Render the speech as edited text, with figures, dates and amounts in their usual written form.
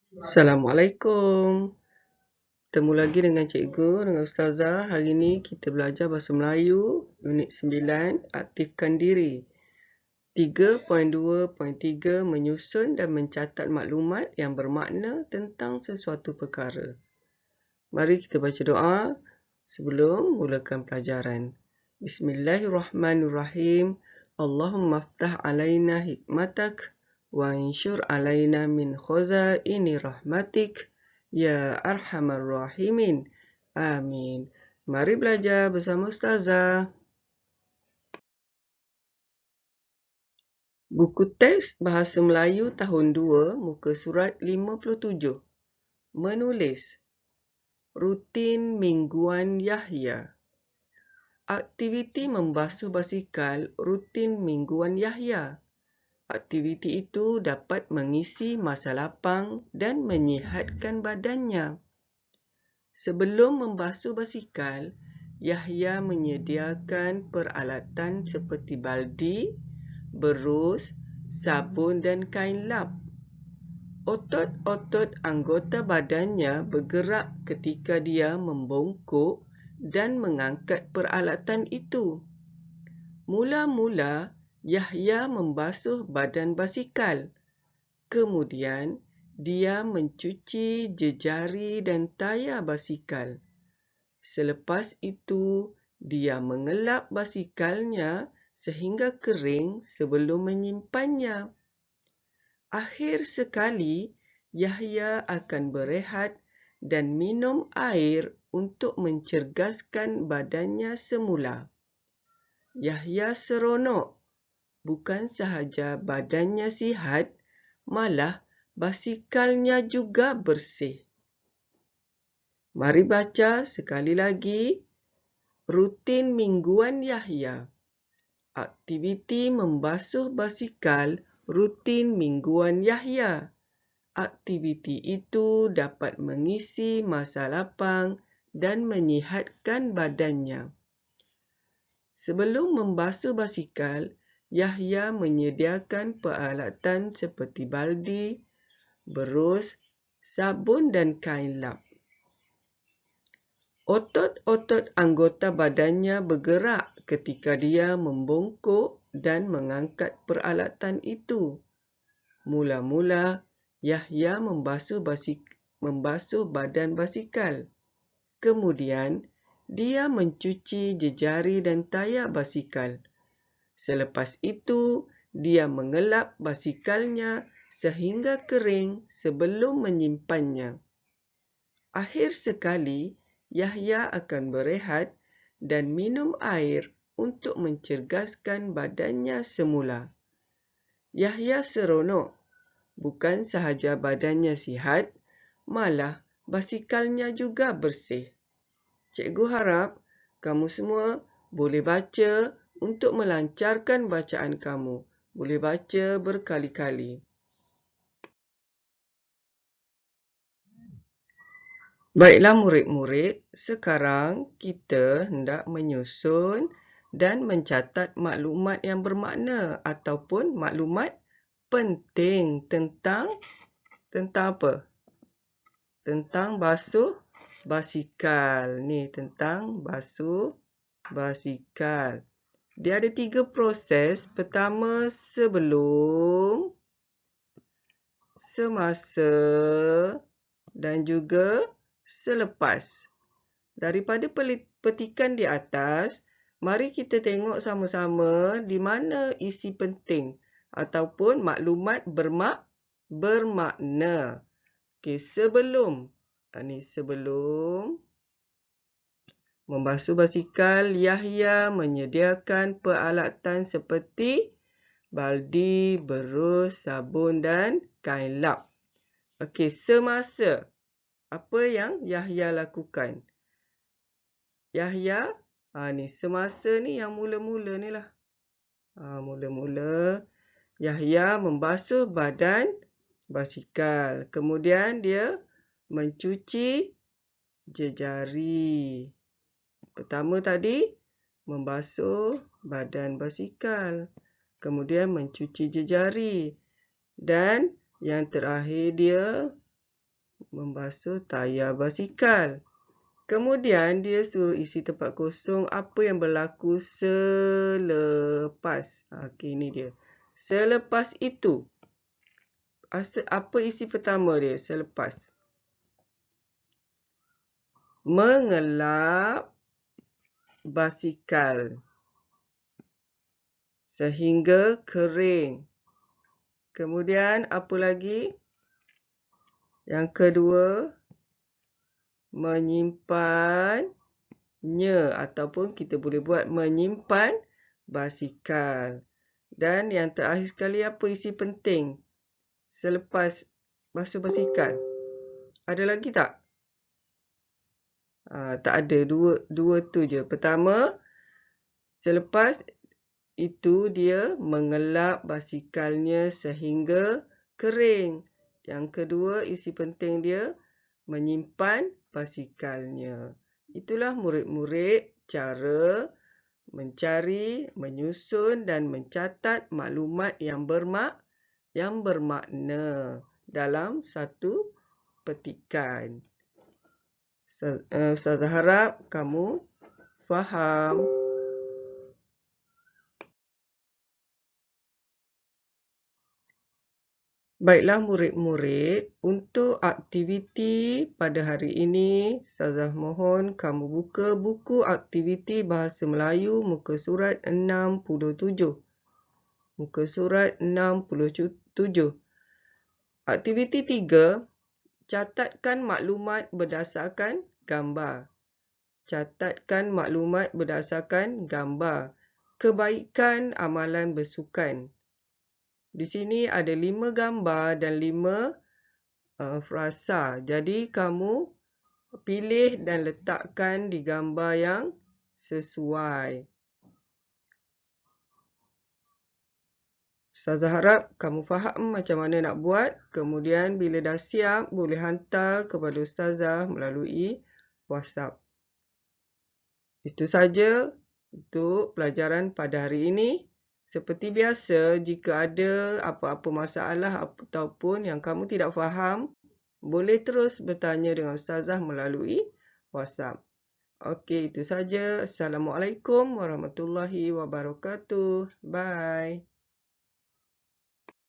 Assalamualaikum. Bertemu lagi dengan cikgu, dengan ustazah. Hari ini kita belajar bahasa Melayu, unit 9, aktifkan diri. 3.2.3 menyusun dan mencatat maklumat yang bermakna tentang sesuatu perkara. Mari kita baca doa sebelum mulakan pelajaran. Bismillahirrahmanirrahim. Allahumma aftah alaina hikmatak wa anshur alaina min khazaini rahmatik ya arhamar rahimin. Amin. Mari belajar bersama ustazah. Buku teks Bahasa Melayu tahun 2, muka surat 57. Menulis. Rutin mingguan Yahya. Aktiviti membasuh basikal rutin mingguan Yahya. Aktiviti itu dapat mengisi masa lapang dan menyihatkan badannya. Sebelum membasuh basikal, Yahya menyediakan peralatan seperti baldi, berus, sabun dan kain lap. Otot-otot anggota badannya bergerak ketika dia membongkok dan mengangkat peralatan itu. Mula-mula, Yahya membasuh badan basikal. Kemudian, dia mencuci jejari dan tayar basikal. Selepas itu, dia mengelap basikalnya sehingga kering sebelum menyimpannya. Akhir sekali, Yahya akan berehat dan minum air untuk mencergaskan badannya semula. Yahya seronok. Bukan sahaja badannya sihat, malah basikalnya juga bersih. Mari baca sekali lagi. Rutin mingguan Yahya. Aktiviti membasuh basikal rutin mingguan Yahya. Aktiviti itu dapat mengisi masa lapang dan menyihatkan badannya. Sebelum membasuh basikal, Yahya menyediakan peralatan seperti baldi, berus, sabun dan kain lap. Otot-otot anggota badannya bergerak ketika dia membongkok dan mengangkat peralatan itu. Mula-mula, Yahya membasuh badan basikal. Kemudian, dia mencuci jejari dan tayar basikal. Selepas itu, dia mengelap basikalnya sehingga kering sebelum menyimpannya. Akhir sekali, Yahya akan berehat dan minum air untuk mencergaskan badannya semula. Yahya seronok. Bukan sahaja badannya sihat, malah basikalnya juga bersih. Cikgu harap kamu semua boleh baca untuk melancarkan bacaan kamu. Boleh baca berkali-kali. Baiklah murid-murid, sekarang kita hendak menyusun dan mencatat maklumat yang bermakna ataupun maklumat penting tentang apa? Tentang basuh basikal. Ni tentang basuh basikal. Dia ada 3 proses. Pertama, sebelum, semasa dan juga selepas. Daripada petikan di atas, mari kita tengok sama-sama di mana isi penting ataupun maklumat bermakna. Okey, sebelum. Sebelum membasuh basikal, Yahya menyediakan peralatan seperti baldi, berus, sabun dan kain lap. Okey, semasa. Apa yang Yahya lakukan? Yahya, semasa ni yang mula-mula ni lah. Mula-mula, Yahya membasuh badan basikal. Kemudian dia mencuci jejari. Pertama tadi, membasuh badan basikal. Kemudian mencuci jejari. Dan yang terakhir dia membasuh tayar basikal. Kemudian dia suruh isi tempat kosong apa yang berlaku selepas. Okey, ini dia. Selepas itu. Apa isi pertama dia? Selepas. Mengelap basikal sehingga kering. Kemudian apa lagi? Yang kedua, menyimpannya ataupun kita boleh buat menyimpan basikal. Dan yang terakhir sekali, apa isi penting selepas basuh basikal? Ada lagi tak? Tak ada. Dua tu je. Pertama, selepas itu dia mengelap basikalnya sehingga kering. Yang kedua, isi penting dia menyimpan basikalnya. Itulah murid-murid cara mencari, menyusun dan mencatat maklumat yang bermakna dalam satu petikan. Ustazah harap kamu faham. Baiklah murid-murid, untuk aktiviti pada hari ini, Ustazah mohon kamu buka buku aktiviti Bahasa Melayu muka surat 67. Muka surat 67. Aktiviti 3, catatkan maklumat berdasarkan gambar. Catatkan maklumat berdasarkan gambar. Kebaikan amalan bersukan. Di sini ada 5 gambar dan 5 frasa. Jadi kamu pilih dan letakkan di gambar yang sesuai. Ustazah harap kamu faham macam mana nak buat. Kemudian bila dah siap, boleh hantar kepada Ustazah melalui WhatsApp. Itu saja untuk pelajaran pada hari ini. Seperti biasa, jika ada apa-apa masalah ataupun yang kamu tidak faham, boleh terus bertanya dengan Ustazah melalui WhatsApp. Okey, itu saja. Assalamualaikum warahmatullahi wabarakatuh. Bye.